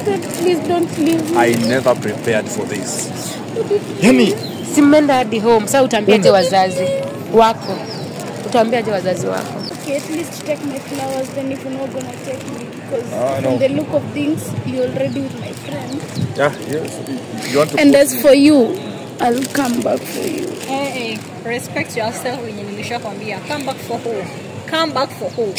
please don't leave me. I never prepared for this. Yani Simenda hadi home. Sasa utaambiaje wazazi wako? Utaambiaje wazazi wako? Okay, at least take my flowers then if you're not gonna take me because from the look of things you're already with my friend. Yeah, yes. You want to. And as for you, I'll come back for you. Hey, respect yourself when you nilishakwambia. Come back for who? Come back for who?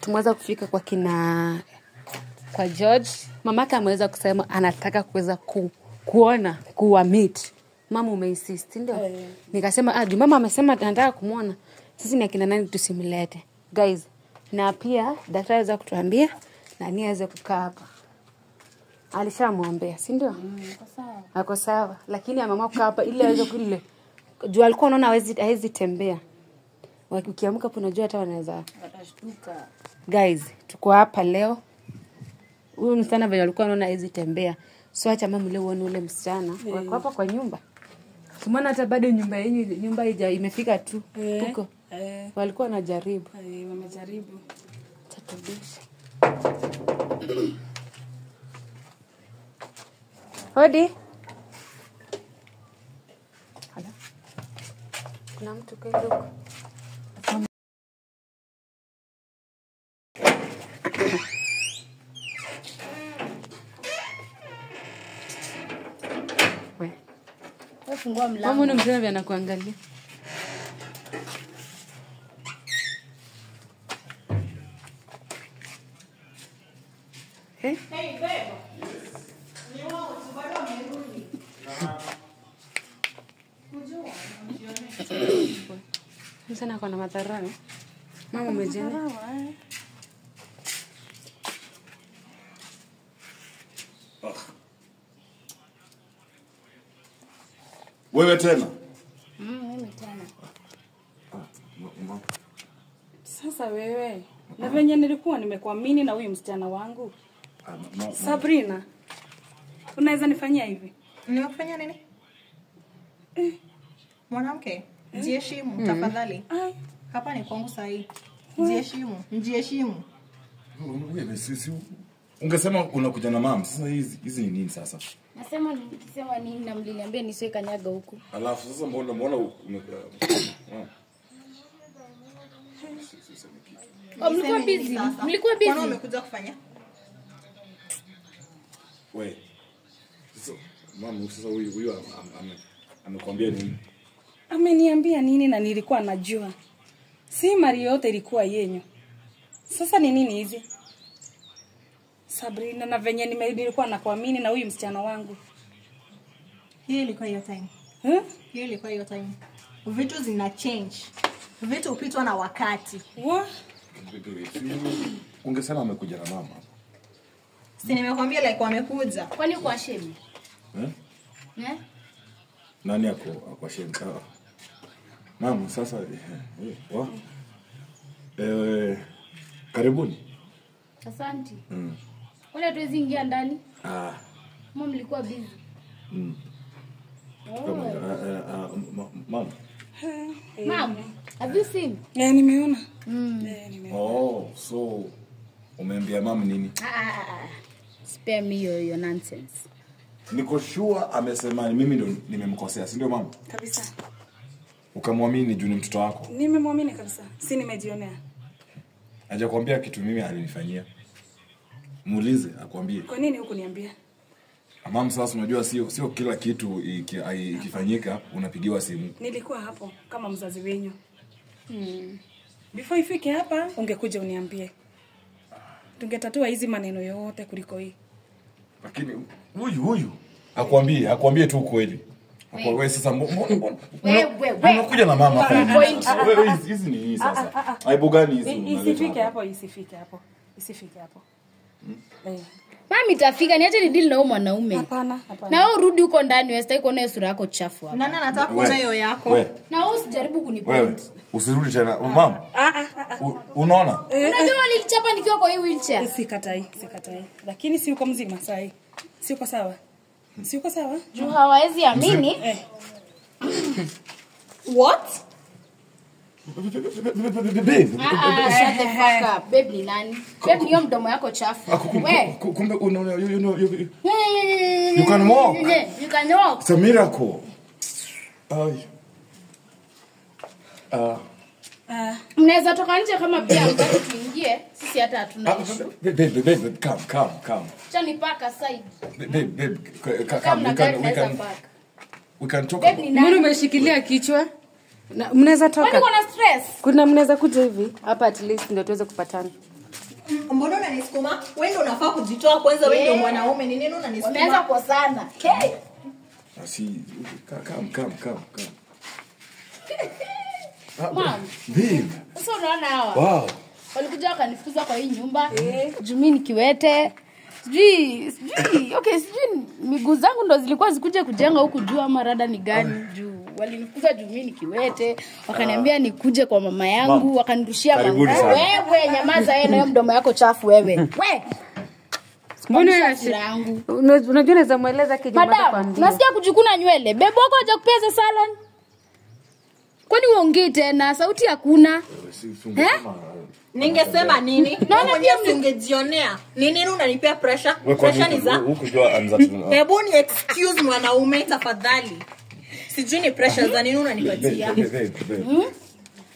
Tumeweza kufika kwa George. Mamake ameweza kusema anataka kuweza kuwa meet. Mama umeinsist ndio? Nikasema mama amesema anataka kumuona. Sisi ni akina nani tusimlete. Guys, na pia daktari aweza kutuambia nani aweze kukaa hapa. Alishamwombea, si ndio? Ako sawa. Lakini ameamua kukaa hapa ili aweze kule. Juu alikuwa anaona hawezi tembea. Ukiamka hapo unajua hata wanaweza watashtuka. Guys, tuko hapa leo. Huyu msichana vile alikuwa anaona hawezi tembea. So acha mama leo uone ule msichana. Wako hapa kwa nyumba. Tumeona hata bado nyumba imefika tu. Tuko. Walikuwa wanajaribu. Wamejaribu. Tatubisha. Hodi. Hala. Kuna mtu kailuka. Fungua mlango. Mama una mzee anakuangalia. Hey babe. Ni wao bado wamerudi. Kujua unajiona. Msana kwa na madharau. Mama umejena. Wewe tena? Mimi tena. Sasa wewe, na venye nilikuwa nimekuamini na huyu msichana wangu. Sabrina. Unaweza nifanyia hivi? Nimekufanyia nini? Mwanamke, jiheshimu tafadhali. Hapa ni kwangu sahi. Jiheshimu. Wewe sisi ungesema unakuja na mama. Sasa hizi ni nini sasa? Nasema nikisema nini na mliniambia nisiwe kanyaga huku. Alafu sasa mbona mlikuwa busy. Mbona umekuja kufanya? Wewe. Sasa mama sasa huyu amekwambia nini? Ameniambia nini na nilikuwa najua. Si mali yote ilikuwa yenyu. Sasa ni nini hizi? Sabrina na venye nilikuwa nakuamini na huyu msichana wangu. Hiyo ilikuwa hiyo time. Hiyo ilikuwa hiyo time. Vitu zina change. Vitu upitwa na wakati. Ungesema amekuja na mama. Si nimekwambia like wamekuja. Kwani kwa shemi? Nani kwa shemi? Mama sasa karibuni. Asante. Wala tuwezi ingia ndani? Mama mlikuwa busy. Mama. Mama, have you seen? Nimeona. So umeambia mama nini? Spare me your nonsense. Niko sure amesema mimi ndo nimemkosea, si ndio mama? Kabisa. Ukamwamini juu ni mtoto wako? Nimemwamini kabisa. Si nimejionea. Hajakwambia kitu mimi alinifanyia. Muulize akwambie. Kwa nini hukuniambia? Mama sasa unajua sio kila kitu ikifanyika unapigiwa simu. Nilikuwa hapo kama mzazi wenyu. Before ifike hapa ungekuja uniambie. Tungetatua hizi maneno yote kuliko hii. Lakini huyu akwambie tu kweli. Wewe sasa unakuja na mama hapa. Wewe hizi ni nini sasa? Aibu gani hizi? Isifike hapo. Mami tafika niache ni deal na huyo mwanaume. Hapana. Na wewe urudi huko ndani usitaki kuona sura yako chafu hapa. Nani anataka kuona hiyo yako? Na wewe usijaribu kunipoint. Usirudi tena. Mama. Unaona? Unajua nilichapa nikiwa kwa hii wheelchair. Sikatai. Lakini si uko mzima sasa. Si uko sawa? Juu hawawezi amini. What? Babe. Shut the fuck up. Babe ni nani? Babe ni mdomo yako chafu. Wewe. Kumbe you can walk. You can walk. It's a miracle. Mnaweza toka nje kama pia mtaki tuingie. Sisi hata hatuna issue. Babe, come. Acha nipaka side. Babe, Come we can talk. Babe ni Mbona nani? umeshikilia kichwa? Mnaweza toka. Kwani kuna stress? Kuna mnaweza kuja hivi hapa at least ndio tuweze kupatana. Mbona unanisukuma? Wewe ndio unafaa kujitoa kwanza, wewe ndio mwanaume. Ni nini unanisukuma? Unaweza kukosana. Okay. Come. Mom. Babe. Sasa unaona hawa. Wow. Walikuja wakanifukuza kwa hii nyumba. Jumi ni kiwete. Sijui miguu zangu ndo zilikuwa zikuje kujenga huku juu ama rada ni gani juu. Walinifukuza juu mimi ni kiwete. Wakaniambia nikuje kwa mama yangu, wakanirushia mangu. Wewe nyamaza wewe na mdomo yako chafu wewe. We. Mbona yangu? Unajua naweza mueleza kijana kwambia. Nasikia kujikuna nywele. Bebe wako haja kupeza salon. Kwani uongee tena sauti hakuna? Ningesema nini? Naona pia ungejionea. Ni nini unanipea pressure? Pressure ni za. Hebu ni excuse mwanaume tafadhali. Sijui ni pressure za nini unanipatia.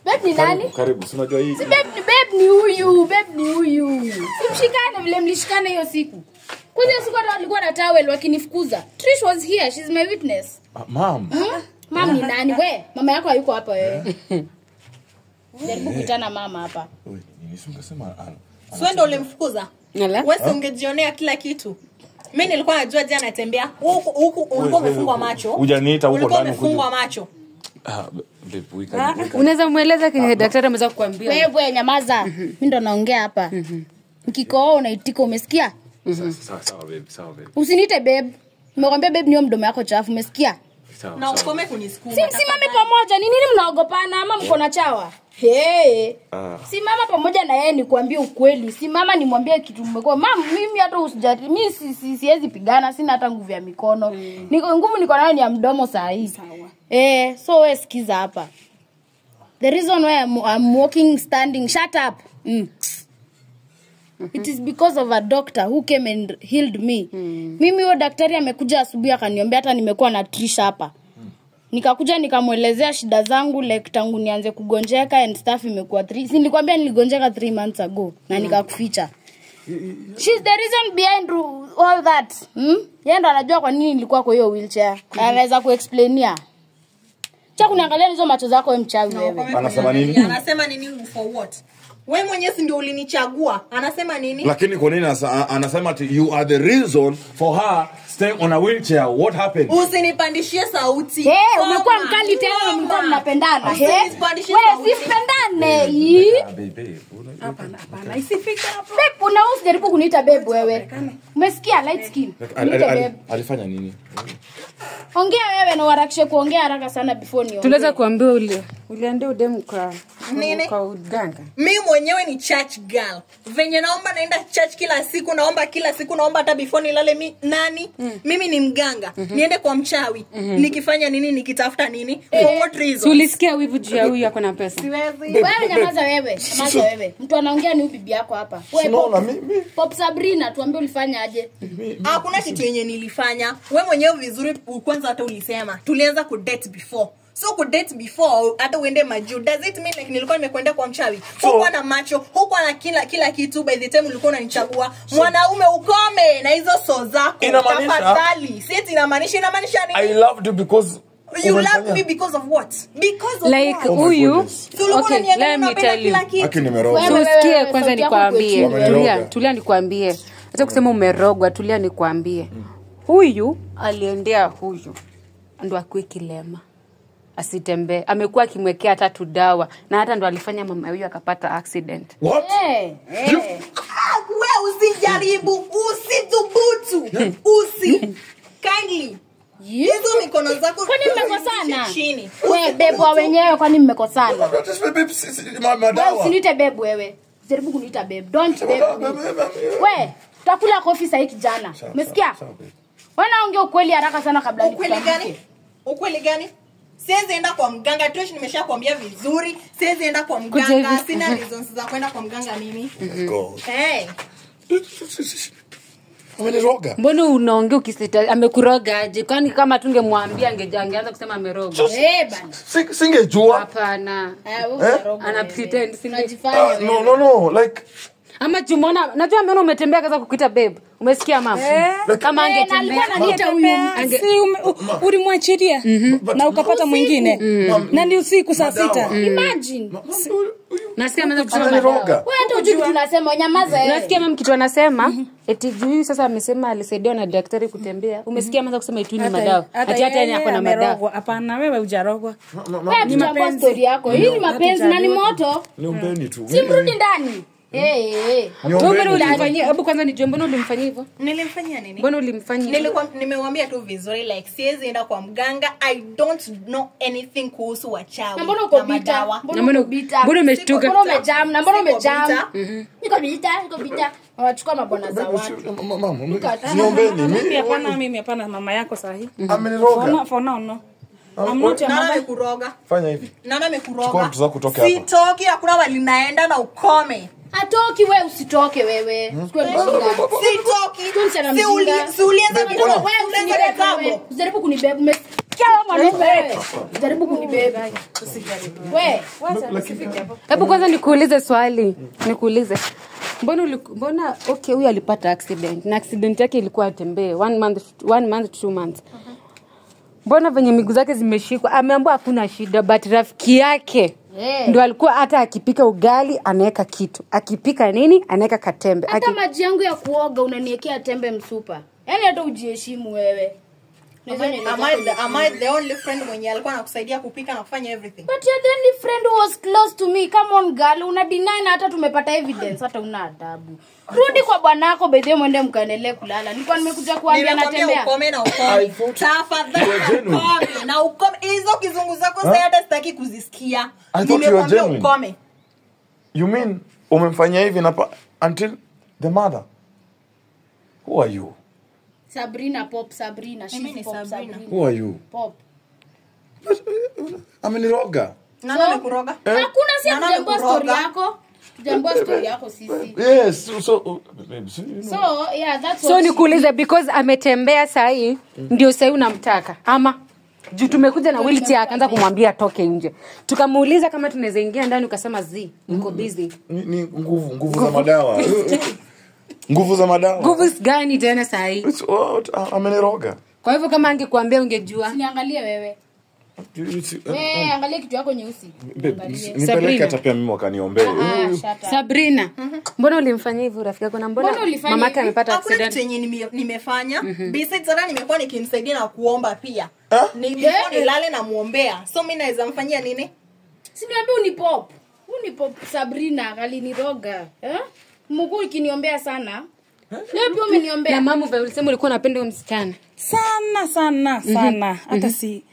Babe ni nani? Karibu, unajua hii. Si babe ni huyu. Simshikane vile mlishikana hiyo siku. Kwanza siku hata walikuwa na towel wakinifukuza. Trish was here, she's my witness. Mom. Mom ni nani we? Mama yako hayuko hapa wewe. Jaribu kutana mama hapa. Wewe, nisingesema Sio ndio ulimfukuza? Wewe ungejionea kila kitu. Mimi nilikuwa najua jana anatembea. Huku ulikuwa umefungwa macho. Hujaniita huko ndani umefungwa macho. Unaweza mueleza kile daktari ameweza kukuambia. Wewe nyamaza. Mimi ndo naongea hapa. Nikikoa unaitika umesikia? Sawa babe. Usiniite babe. Nimekwambia babe niyo mdomo yako chafu umesikia? Na ukome kunisukuma. Simame pamoja. Ni nini mnaogopana ama mko na chawa? Simama pamoja na yeye nikwambie ukweli. Simama nimwambie kitu mmekuwa. Mama mimi hata usijali. Mimi siwezi pigana, sina hata nguvu ya mikono. Nguvu niko nayo ni ya mdomo saa hii. So wewe sikiza hapa. The reason why I'm walking standing, shut up. It is because of a doctor who came and healed me. Mimi huyo daktari amekuja asubuhi akaniombea hata nimekuwa na Trish hapa. Nikakuja nikamuelezea shida zangu like tangu nianze kugonjeka and stuff imekuwa 3. Si nilikwambia niligonjeka 3 months ago na nikakuficha. She's the reason behind all that. Yeye ndo anajua kwa nini nilikuwa kwa hiyo wheelchair. Anaweza kuexplainia. Cha kuniangalia hizo macho zako wewe mchawi wewe. Anasema nini? Anasema nini for what? Wewe mwenyewe ndio ulinichagua. Anasema nini? Lakini kwa nini anasema you are the reason for her staying on a wheelchair? What happened? Usinipandishie sauti. Umekuwa mkali tena mlikuwa mnapendana. Usinipandishie sauti. Wewe sipendane. Hapana. Isifika hapo. Babe, unahusu jaribu kuniita babe wewe. Umesikia light skin? Alifanya nini? Ongea wewe na uharakishe kuongea haraka sana before niongee. Tunaweza kuambia uliendea udemu kwa uganga. Mimi mwenyewe ni church girl. Venye naomba naenda church kila siku, naomba hata before nilale nani? Mimi ni mganga. Niende kwa mchawi. Nikifanya nini, nikitafuta nini? For what reason? Ulisikia wivu juu ya huyu yako na pesa. Wewe nyamaza wewe. Mtu anaongea ni bibi yako hapa. Wewe Pop Sabrina tuambie ulifanya aje? Hakuna kitu yenye nilifanya. Wewe mwenyewe vizuri kwanza hata ulisema. Tulianza ku date before. So ku date before hata uende majuu. Does it mean like nilikuwa nimekwenda kwa mchawi? Huko na macho, huko na kila kitu by the time ulikuwa unanichagua. Mwanaume ukome na hizo so zako. Tafadhali. Sisi inamaanisha nini? I loved you because you love me because of what? Because of like huyu. Okay, let me tell you. Usikie kwanza nikwambie. Tulia nikwambie. Acha kusema umerogwa, tulia nikwambie. Huyu aliendea huyu ndo akue kilema asitembee. Amekuwa akimwekea hata tu dawa na hata ndo alifanya mama huyu akapata accident. What? Wewe usijaribu, usithubutu kindly hizo mikono zako Kwani mmekosana? chini. Wewe bebu wa wenyewe kwani mmekosana? Wewe Madawa. usiniite bebu wewe. Jaribu kuniita bebu. Don't bebu. Wewe tutakula kofi sasa kijana. Umesikia? Wana ongea ukweli haraka sana kabla Ukweli gani? Ukweli gani? Siwezi enda kwa mganga. Tosh nimeshakwambia vizuri. Siwezi enda kwa mganga. Sina reasons za kwenda kwa mganga mimi. Hey. Ameniroga. Mbona unaongea ukisita amekuroga aje? Kwani kama tungemwambia angeanza kusema ameroga. bana. Singejua. Hapana. Wewe Ana pretend unajifanya. No, like ama jumona najua ameona umetembea kaza kukuita babe. Umesikia mama? Kama angetembea Anaita huyu. Si ulimwachilia na ukapata mwingine. Na ni usiku saa 6. Imagine. nasikia ameanza kusema ameniroga. Wewe hata hujui tunasema nyamaza yeye. nasikia mama kitu anasema eti juu sasa amesema alisaidiwa na daktari kutembea. Umesikia ameanza kusema itu ni madawa. Ati hata yeye ako na madawa. Hapana, wewe hujarogwa. Wewe tutambua story yako. Hii ni mapenzi na ni moto. Niombeni tu. Simrudi ndani. Mbona ulimfanyia? Hebu kwanza nijue mbona ulimfanyia hivyo? Nilimfanyia nini? Mbona ulimfanyia? Nimemwambia tu vizuri like siwezi enda kwa mganga. I don't know anything kuhusu wachawi. Na mbona uko bita? Mbona uko bita? Mbona umeshtuka? Mbona umejam? Na mbona umejam? Niko bita. Wanachukua mabwana za watu. Mama, niombeni. Mimi hapana mama yako sahi. Ameniroga. For now no. I'm not your Nana mother. amekuroga. Fanya hivi. Nana amekuroga. Chukua vitu zako kutoka hapa. Sitoki, hakuna wali naenda na ukome. Atoki wewe usitoke wewe. Sikuwe mshinda. Sitoki. Tunachana mjinga. Si ulianza Wewe kidogo. usijaribu kunibeba. Umesikia mwanaume wewe? Usijaribu kunibeba. Wewe, Hebu kwanza nikuulize swali. Mbona okay huyu alipata accident. Na accident yake ilikuwa atembee 1 month 2 months. Mbona venye miguu zake zimeshikwa? Ameambiwa hakuna shida but rafiki yake ndio alikuwa hata akipika ugali anaweka kitu. Akipika nini? Anaweka katembe. hata maji yangu ya kuoga unaniwekea tembe msupa. Yaani hata ujiheshimu wewe. Am I the only friend mwenye alikuwa anakusaidia kupika na kufanya everything? But you're the only friend who was close to me. Come on girl, una deny na hata tumepata evidence, hata una adabu. Rudi kwa bwanako bedhe mwende mkaendelee kulala. Nilikuwa nimekuja kuambia natembea. Ukome na ukome. Tafadhali ukome na ukome. Hizo kizungu zako sasa hata sitaki kuzisikia. Nimekwambia ukome. You mean umemfanyia hivi na until the mother? Who are you? Sabrina Pop Sabrina. Mimi ni Pop Sabrina. Who are you? Pop. Ameniroga. Nani amekuroga? Hakuna si Nani kujambua amekuroga? story yako. Kujambua story yako sisi. Yes, so So, yeah, that's So nikuulize because ametembea sahi ndio sahi unamtaka ama juu tumekuja na wheelchair akaanza kumwambia toke nje. Tukamuuliza kama tunaweza ingia ndani ukasema niko busy. ni nguvu za madawa. Nguvu za madawa. Nguvu gani tena sahi? Ameniroga. Kwa hivyo kama angekuambia ungejua. Niangalie wewe. Angalia kitu yako nyeusi. Nipeleke hata pia mimi wakaniombee. Sabrina. Mbona ulimfanyia hivyo rafiki yako na mbona mamake amepata accident? Hakuna chenye nimefanya. Besides sana nimekuwa nikimsaidia na kuomba pia. Nimekuwa nilale na muombea. So mimi naweza mfanyia nini? Si niambie unipop. Unipop Sabrina aliniroga. Mungu ikiniombea sana. Leo pia umeniombea. Na mama vile ulisema ulikuwa unapenda huyo msichana. Sana. Hata si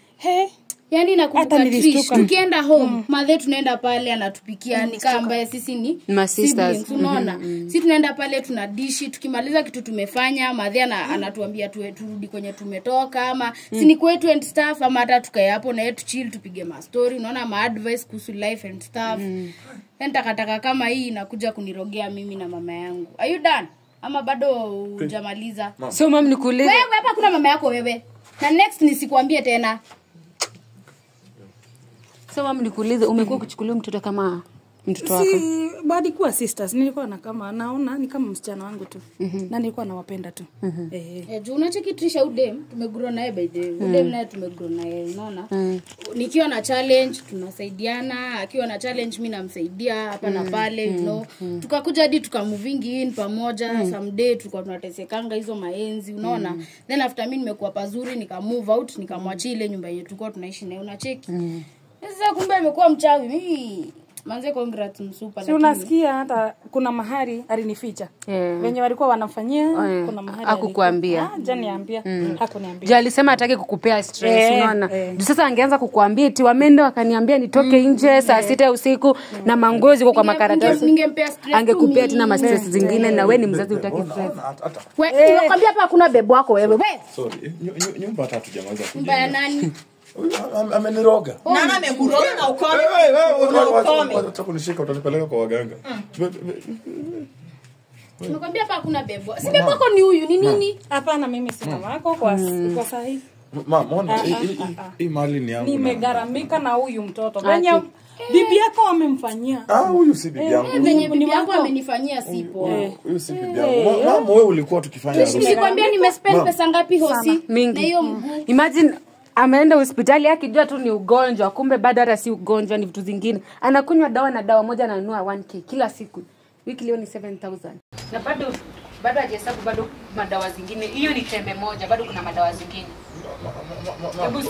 Yaani nakumbuka Hata Trish tukienda home madhe tunaenda pale anatupikia ni kama ambaye sisi ni my sisters unaona sisi tunaenda pale tuna dishi tukimaliza kitu tumefanya madhe anatuambia turudi kwenye tumetoka ama si ni kwetu and stuff ama hata tukae hapo na yetu chill tupige ma story unaona ma advice kuhusu life and stuff takataka kama hii inakuja kunirogea mimi na mama yangu. Are you done ama bado hujamaliza? So mama nikuulize wewe hapa kuna mama yako wewe na next nisikwambie tena. So mama nikuulize umekuwa kuchukulia mtoto kama mtoto wako? Si bado kuwa sisters nilikuwa na kama naona ni kama msichana wangu tu. Na nilikuwa nawapenda tu. Juu unacheki Trisha udem tumegrow naye by the way. Udem naye tumegrow naye unaona? Nikiwa na challenge tunasaidiana, akiwa na challenge mimi namsaidia hapa na pale you know. Tukakuja hadi tukamoving in pamoja someday tulikuwa tunatesekanga hizo maenzi unaona? Then after mimi nimekuwa pazuri nika move out nikamwachia ile nyumba yetu tulikuwa tunaishi nayo unacheki. Sasa kumbe amekuwa mchawi mimi Manze congrats msupa Si unasikia hata kuna mahali alinificha. Wenye walikuwa wanamfanyia kuna mahali. Hakukuambia. Janiambia. Hakuniambia. Je, alisema hataki kukupea stress, unaona? Sasa angeanza kukuambia eti wameenda wakaniambia nitoke nje saa 6 usiku na mangozi kwa makaratasi. Ningempea stress. Angekupea tena ma stress zingine na wewe ni mzazi utaki stress. Wewe unakwambia hapa hakuna bebo wako wewe. Sorry. Nyumba hata hatujamaliza kujenga. Mbaya nani? Ameniroga. Nani amekuroga na ukome? Wewe unataka kunishika utanipeleka kwa waganga. Nimekwambia hapa hakuna bebo. Si bebo wako ni huyu, ni nini? Hapana, mimi si mama yako kwa sahihi. Mama, hii mali ni yangu. Nimegaramika na huyu mtoto. Wenye bibi yako amemfanyia. Huyu si bibi yangu. Venye bibi yako amenifanyia sipo. Huyu si bibi yangu. Mama, wewe ulikuwa tukifanya harusi. Nilikwambia nimespend pesa ngapi hosi? Mingi. Na hiyo mguu. Imagine ameenda hospitali akijua tu ni ugonjwa, kumbe bado hata si ugonjwa, ni vitu zingine. Anakunywa dawa na dawa moja ananunua 1k kila siku. Wiki leo ni 7000. Na bado hajahesabu bado madawa zingine. Hiyo ni tembe moja, bado kuna madawa zingine. Hebu